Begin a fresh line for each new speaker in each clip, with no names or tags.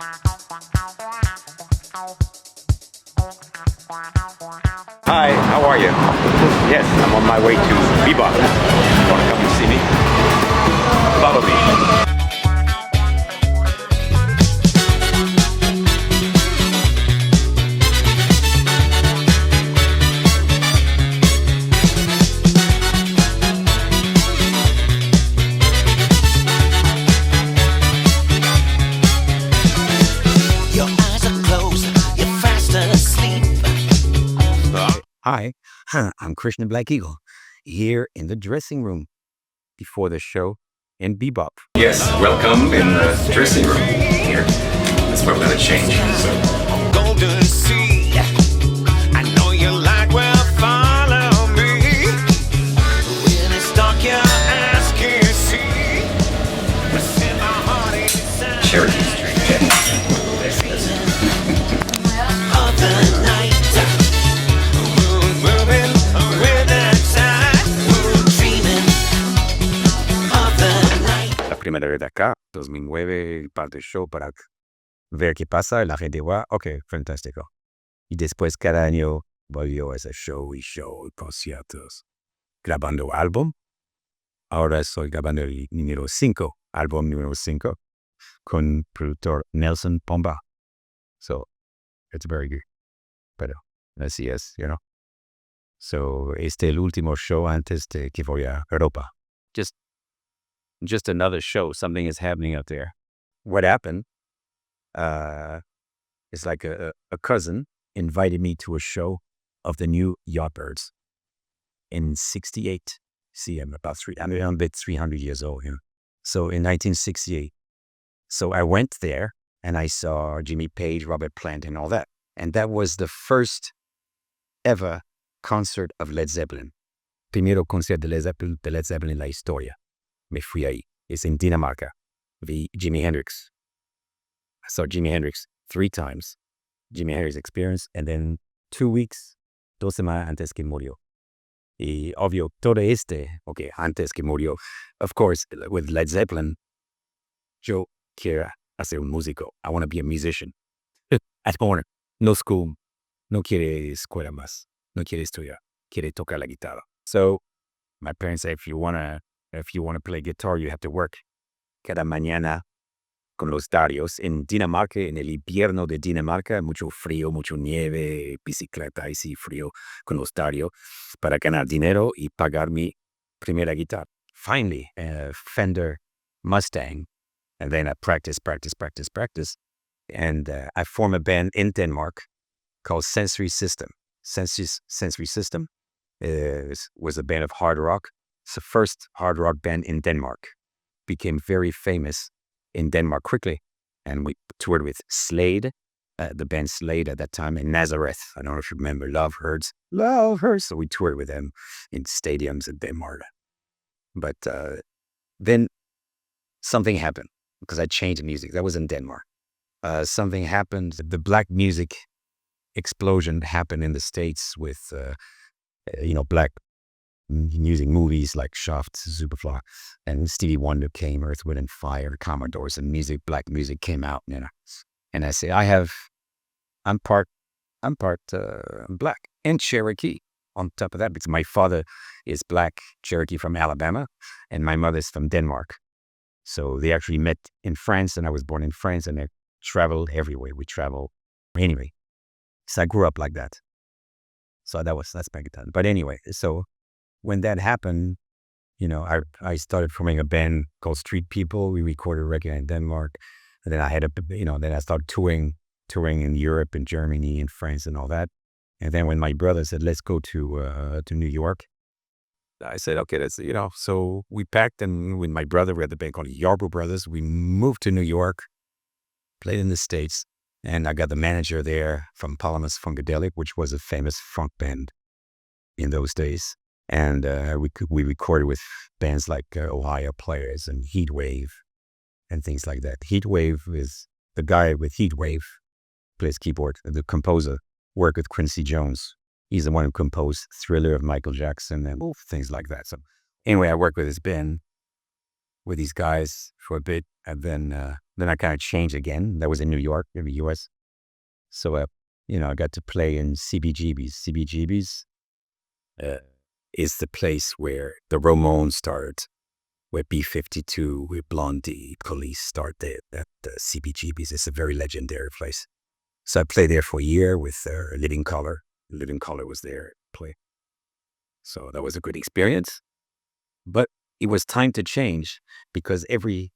Hi, how are you? Yes, I'm on my way to Be Bop. Want to come and see me? Follow me.
Hi, I'm Krishna Black Eagle, here in the dressing room before the show in Be Bop.
Yes, welcome in the dressing room here. That's where we're going to change. So.
Golden Sea, I know you like, well, follow me. When it's dark, your eyes can't see. What's in my heart inside.
Cherokee Street.
Other night, moon moving with the tide, moon dreaming of the night.
La primera vez de acá, 2009, parte del show para ver qué pasa. La gente va, ok, fantástico. Y después cada año volvió a ese show y conciertos. Grabando álbum. Ahora estoy grabando el número 5, álbum número 5, con productor Nelson Pomba. So, it's very good. Pero así es, you know. So, este es el último show antes de que voy a Europa. Just another show. Something is happening out there. What happened is like a cousin invited me to a show of the new Yardbirds in 68. See, I'm a bit 300 years old here. So in 1968. So I went there and I saw Jimmy Page, Robert Plant and all that. And that was the first ever concert of Led Zeppelin. Primero concierto de Led Zeppelin en la historia. Me fui ahí. It's in Dinamarca. Vi Jimi Hendrix. I saw Jimi Hendrix 3 times. Jimi Hendrix experience. And then 2 weeks, 2 semanas antes que murió. Y obvio, todo antes que murió. Of course, with Led Zeppelin, yo quiero ser un músico. I want to be a musician. At home, no school. No quiere escuela más. No quiere estudiar. Quiere tocar la guitarra. So, my parents say, if you want to play guitar, you have to work. Cada mañana con los diarios. En Dinamarca, en el invierno de Dinamarca, mucho frío, mucho nieve, bicicleta y sí, frío con los diarios para ganar dinero y pagar mi primera guitarra. Finally, Fender Mustang. And then I practice. And I formed a band in Denmark called Sensory System. Sensory System was a band of hard rock. It's the first hard rock band in Denmark. Became very famous in Denmark quickly. And we toured with Slade, the band Slade at that time, and Nazareth. I don't know if you remember Love Hurts. So we toured with them in stadiums in Denmark. But then something happened because I changed music. That was in Denmark. Something happened. The black music explosion happened in the States with, black music movies like Shaft, Superfly, and Stevie Wonder came, Earth, Wind and Fire, Commodores, and black music came out, And I say, I'm part black and Cherokee on top of that, because my father is black Cherokee from Alabama, and my mother's from Denmark. So they actually met in France, and I was born in France, and I traveled everywhere. We travel anyway. So I grew up like that. So that's back in time. But anyway, so when that happened, I started forming a band called Street People. We recorded a record in Denmark. And then I had then I started touring in Europe and Germany and France and all that. And then when my brother said, let's go to New York, I said, okay, so we packed, and with my brother, we had the band called Yarbrough Brothers. We moved to New York, played in the States, and I got the manager there from Palamas Funkadelic, which was a famous funk band in those days. And we recorded with bands like Ohio Players and Heatwave and things like that. Heatwave is the guy with Heatwave, plays keyboard, the composer, worked with Quincy Jones. He's the one who composed Thriller of Michael Jackson and things like that. So anyway, I worked with this band, with these guys for a bit. And then Then I kind of changed again. That was in New York, in the US. So, I got to play in CBGB's. CBGB's is the place where the Ramones started, where B-52, where Blondie, Police started at the CBGB's. It's a very legendary place. So I played there for a year with Living Colour. Living Colour was there to play. So that was a good experience. But it was time to change because every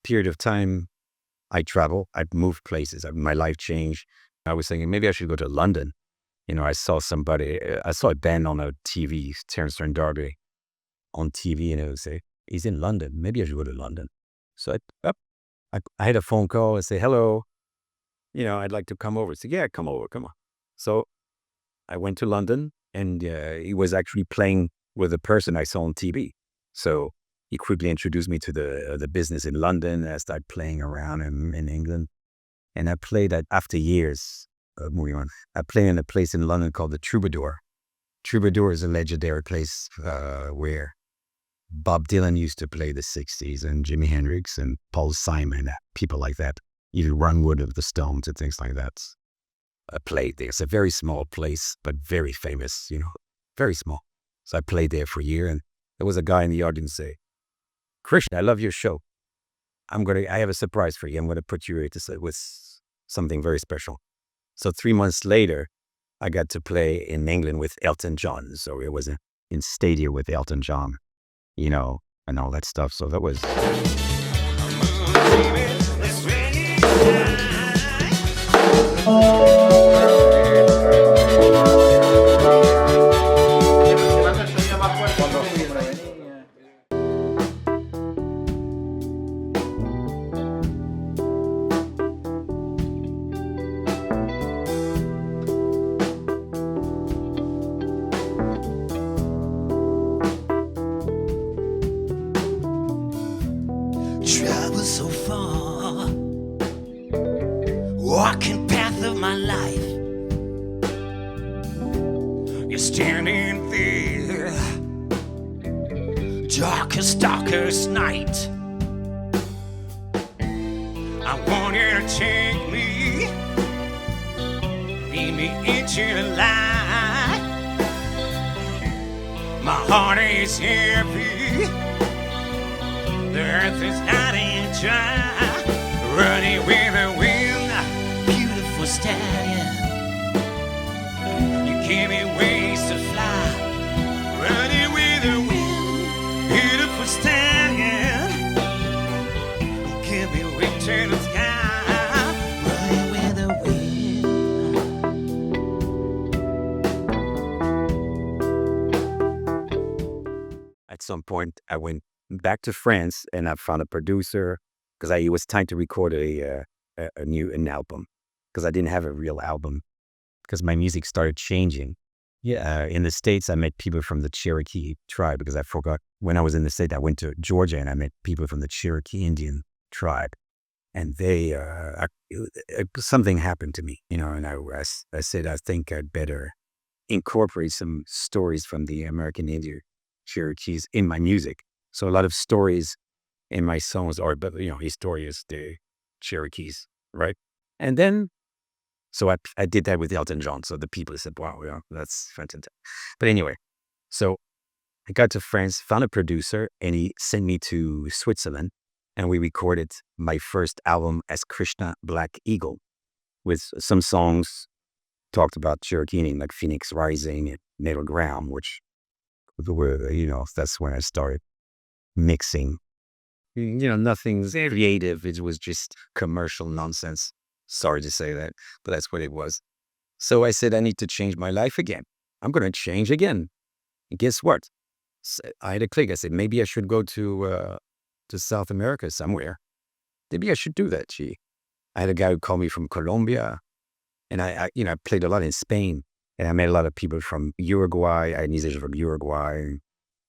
period of time I travel, I've moved places, my life changed. I was thinking maybe I should go to London. I saw a band on a TV, Terence Darby on TV, and it would say, he's in London. Maybe I should go to London. So I had a phone call and say, hello, I'd like to come over. I said, yeah, come over, come on. So I went to London, and he was actually playing with a person I saw on TV. So he quickly introduced me to the business in London. I started playing around in England. And I played after years of moving on. I played in a place in London called the Troubadour. Troubadour is a legendary place where Bob Dylan used to play the 60s, and Jimi Hendrix and Paul Simon, people like that. Even Ron Wood of the Stones and things like that. I played there. It's a very small place, but very famous, very small. So I played there for a year, and there was a guy in the audience say, Krishna, I love your show. I have a surprise for you. I'm going to put you with something very special. So 3 months later, I got to play in England with Elton John. So it was in Stadia with Elton John, and all that stuff. So that was...
Travel so far, walking path of my life. You're standing there, darkest, darkest night. I want you to take me, lead me into the light. My heart is heavy, the earth is hot and dry, running with the wind, beautiful stallion. You give me wings to fly, running with the wind, beautiful stallion. You give me wings to the sky, running with the
wind. At some point, I went back to France, and I found a producer because it was time to record an album, because I didn't have a real album because my music started changing. Yeah, in the States, I met people from the Cherokee tribe because I forgot when I was in the States. I went to Georgia and I met people from the Cherokee Indian tribe, and they something happened to me, and I said I think I'd better incorporate some stories from the American Indian Cherokees in my music. So a lot of stories in my songs are, historians, the Cherokees, right? And then, so I did that with Elton John. So the people said, wow, yeah, that's fantastic. But anyway, so I got to France, found a producer, and he sent me to Switzerland, and we recorded my first album as Krishna Black Eagle, with some songs talked about Cherokee Indian, like Phoenix Rising and Natal Ground, which were, that's when I started mixing. Nothing creative. It was just commercial nonsense. Sorry to say that, but that's what it was. So I said, I need to change my life again. I'm going to change again. And guess what? So I had a click. I said, maybe I should go to South America somewhere. Maybe I should do that. I had a guy who called me from Colombia, and I played a lot in Spain, and I met a lot of people from Uruguay. I had musicians from Uruguay,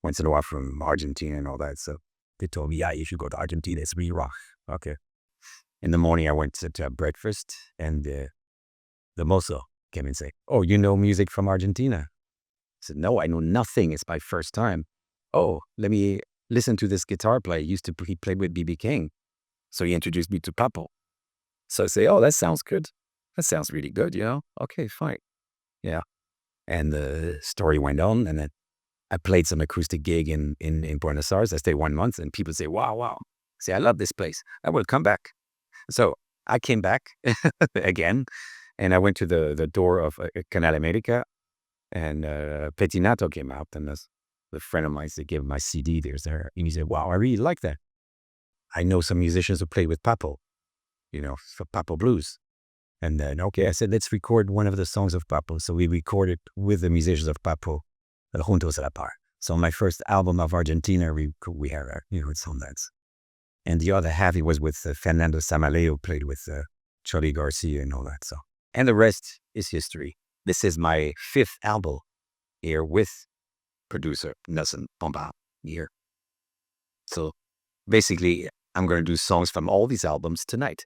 once in a while from Argentina and all that. So they told me, yeah, you should go to Argentina. It's really rock. Okay. In the morning, I went to have breakfast, and the mozo came and said, oh, you know music from Argentina? I said, no, I know nothing. It's my first time. Oh, let me listen to this guitar player. He played with B.B. King. So he introduced me to Papo. So I say, oh, that sounds good. That sounds really good, Okay, fine. Yeah. And the story went on, and then I played some acoustic gig in Buenos Aires. I stayed 1 month, and people say, wow. Say, I love this place. I will come back. So I came back again, and I went to the door of Canal America, and Petinato came out, and the friend of mine, they gave him my CD there. And he said, wow, I really like that. I know some musicians who play with Papo, for Papo Blues. And then, okay, I said, let's record one of the songs of Papo. So we recorded with the musicians of Papo, Juntos a la Par. So my first album of Argentina, we had, some dance. And the other half, it was with Fernando Samaleo, played with Charlie Garcia and all that. So, and the rest is history. This is my 5th album here with producer Nelson Pomba here. So basically, I'm going to do songs from all these albums tonight.